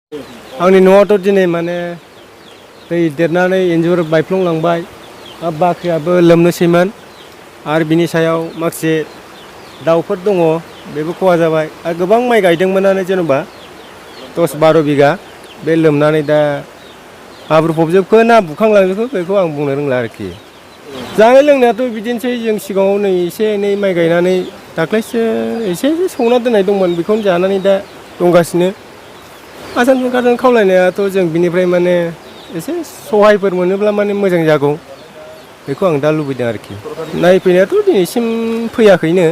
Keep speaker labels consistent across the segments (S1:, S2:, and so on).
S1: आंनि न'आवथ' दिनै माने दै देरनानै इन्जुर बायफ्लंलांबाय बाख्रियाबो लोमनोसैमोन आरो बिनि सायाव माखासे दाउफोर दङ बेबो खहा जाबाय आरो गोबां माइ गायदोंमोनानो जेनेबा 10-12 बिगा बे लोमनानै दा हाब्रु फबजोबखो ना बुखांलांजोबखो बेखौ आं बुंनो रोंला आरोखि जानाय लोंनायाथ' बिदिनोसै जों सिगाङाव नै एसे एनै माइ गायनानै दाख्लैसो एसे संना दोननाय दंमोन बेखौनो जानानै दा दंगासिनो आसाम सरकारजों खावलायनायाथ' जों बिनिफ्राय माने एसे सहायफोर मोनोब्ला माने मोजां जागौ बेखौ आं दा लुबैदों आरोखि नायफैनायाथ' दिनैसिम फैयाखैनो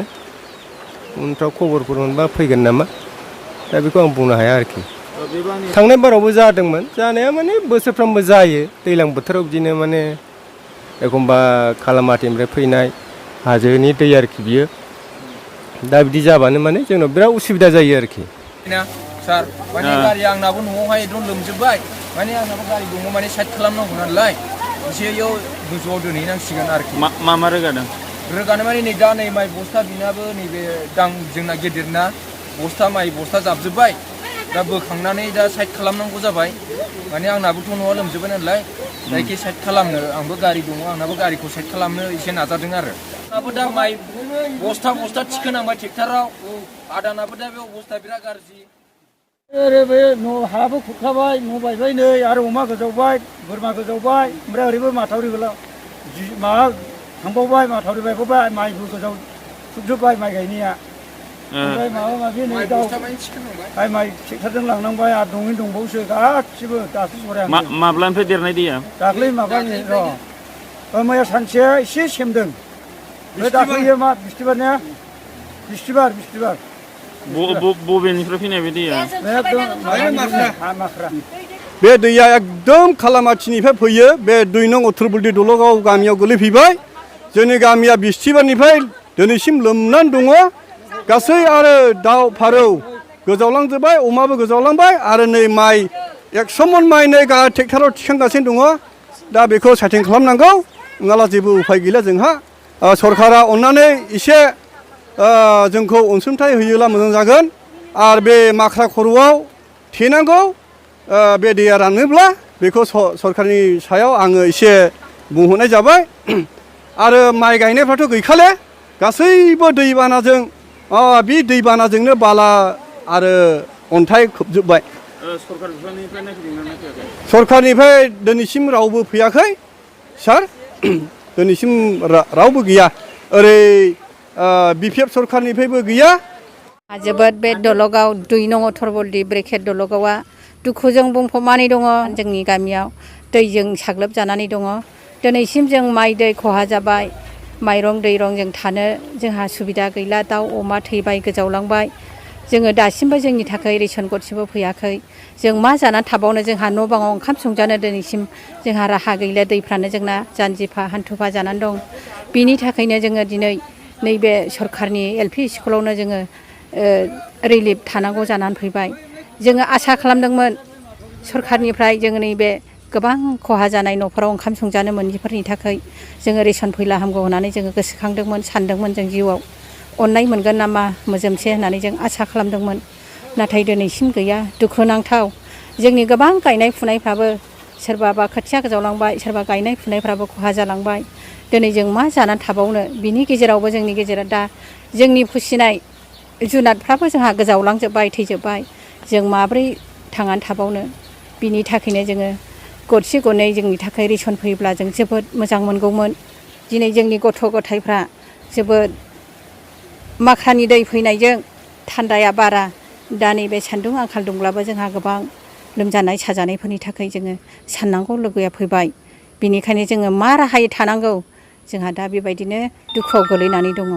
S1: उनफ्राव खबरफोर मोनबा फैगोन नामा दा बेखौ आं बुंनो हाया आरोखि थांनाय बारावबो जादोंमोन जानाया माने बोसोरफ्रोमबो जायो दैज्लां बोथोराव बिदिनो माने एखमबा खालामाथिनिफ्राय फैनाय हाजोनि दै आरोखि बियो दा बिदि जाबानो माने जोंनाव बिराद उसुबिदा जायो आरोखि
S2: सार माने गारिया आंनाबो न'आवहाय एकदम लोमजोबबाय माने आंनाबो गारि दङ माने साइड खालामनांगौ नालाय एसे इयाव गोजौआव दोनहैनांसिगोन आरोखि
S3: मा रोगादों
S2: रोगानो माने नै दा नै माइ बस्था बिनाबो नैबे दां जोंना गेदेरना बस्था माइ बस्था जाबजोब्बाय दा बोखांनानै दा साइड खालामनांगौ जाबाय माने आंनाबोथ' न'आ लोमजोब्बाय नालाय जायखि साइड खालामनो आंबो गारि दङ आंनाबो गारिखौ साइड खालामनो एसे नाजादों आरो आंनाबो दा माइ बस्था थिखोनांबाय ट्रेक्टराव आदानाबो दा बे अबस्था बिराद गाज्रि
S4: बे न' हाबो खुरखाबाय न' बायबाय नै आरो अमा गोजावबाय बोरमा गोजावबाय ओमफ्राय ओरैबो माथावरि माबा थांबावबाय माथावरि बायबावबाय माइबो गोजाव खुरजोब्बाय माइ गायनाया ओमफ्राय माबा माबि नै दाउ माइ ट्रेक्टरजों लांनांबाय आरो दंबावोसो गासिबो दासो सराया
S3: माब्लानिफ्राय देरनाय दैया
S4: दाख्लै माबानि र' मैया सानसेया एसे सेमदों बे दाख्लैयो मा बिस्थिबारनिया बिस्थिबार
S3: बबेनिफ्राय फैनाय बे दैया
S5: बे दैया एकदम खालामाथिनिफ्राय फैयो बे 2 नं उत्तरबुलि दलगाव गामियाव गोलैफैबाय जोंनि गामिया बिस्थिबारनिफ्राय दिनैसिम लोमनानै दङ गासै आरो दाउ फारौ गोजावलांजोब्बाय अमाबो गोजावलांबाय आरो नै माइ 100 मन माइ नै ट्रेक्टराव थिखांगासिनो दङ दा बेखौ सेटिं खालामनांगौ नङाब्ला जेबो उफाय गैला जोंहा सरकारा अननानै एसे जोंखौ अनसुंथाइ होयोब्ला मोजां जागोन आरो बे माख्रा खर'आव थेनांगौ बे दैया रानोब्ला बेखौ सरकारनि सायाव आङो एसे बुंहरनाय जाबाय आरो माइ गायनायफ्राथ' गैखाले गासैबो दैबानाजों बे दैबानाजोंनो बाला आरो अन्थाइ खोबजोब्बाय सरकारनिफ्राय दिनैसिम रावबो फैयाखै सार दिनैसिम रावबो गैया ओरै बिपिएफ सरकारनिफ्रायबो गैया
S6: जोबोद बे दलगाव 2 नं उत्तरबुलि ब्रेकेट दलगावा दुखुजों बुंफबनानै दङ जोंनि गामियाव दैजों साग्लोबजानानै दङ दिनैसिम जों माइ दै खहा जाबाय माइरं दैरं जों थानो जोंहा सुबिदा गैला दाउ अमा थैबाय गोजावलांबाय जोङो दासिमबो जोंनि थाखाय रेसन गरसेबो फैयाखै जों मा जानानै थाबावनो जोंहा न' बाङाव ओंखाम संजानो दिनैसिम जोंहा राहा गैला दैफ्रानो जोंना जानजिफा हान्थुफा जानानै दं बिनि थाखायनो जोङो दिनै नैबे सरकारनि एलपि स्कुलावनो जोङो रिलिफ थानांगौ जानानै फैबाय जोङो आसा खालामदोंमोन सरकारनिफ्राय जोङो नैबे गोबां खहा जानाय न'फोराव ओंखाम संजानो मोनिफोरनि थाखाय जोङो रेसन फैला हामगौ होननानै जोङो गोसोखांदोंमोन सानदोंमोन जों जिउआव अननाय मोनगोन नामा मोजोमसे होननानै जों आसा खालामदोंमोन नाथाय दिनैसिम गैया दुखुनांथाव जोंनि गोबां गायनाय फुनायफ्राबो सोरबाबा खोथिया गोजावलांबाय सोरबा गायनाय फुनायफ्राबो खहा जालांबाय दिनै जों मा जानानै थाबावनो बिनि गेजेरावबो जोंनि गेजेराव दा जोंनि फिसिनाय जुनादफ्राबो जोंहा गोजावलांजोब्बाय थैजोब्बाय जों माब्रै थांनानै थाबावनो बिनि थाखायनो जोङो गरसे गरनै जोंनि थाखाय रेसन फैयोब्ला जों जोबोद मोजां मोनगौमोन दिनै जोंनि गथ' गथायफ्रा जोबोद माख्रानि दै फैनायजों थान्दाया बारा दा नैबे सान्दुं आंखाल दंब्लाबो जोंहा गोबां लोमजानाय साजानायफोरनि थाखाय जोङो साननांगौ लोगोआ फैबाय बिनिखायनो जोङो मा राहायै थानांगौ जोंहा दा बेबायदिनो दुखुआव गोलैनानै दङ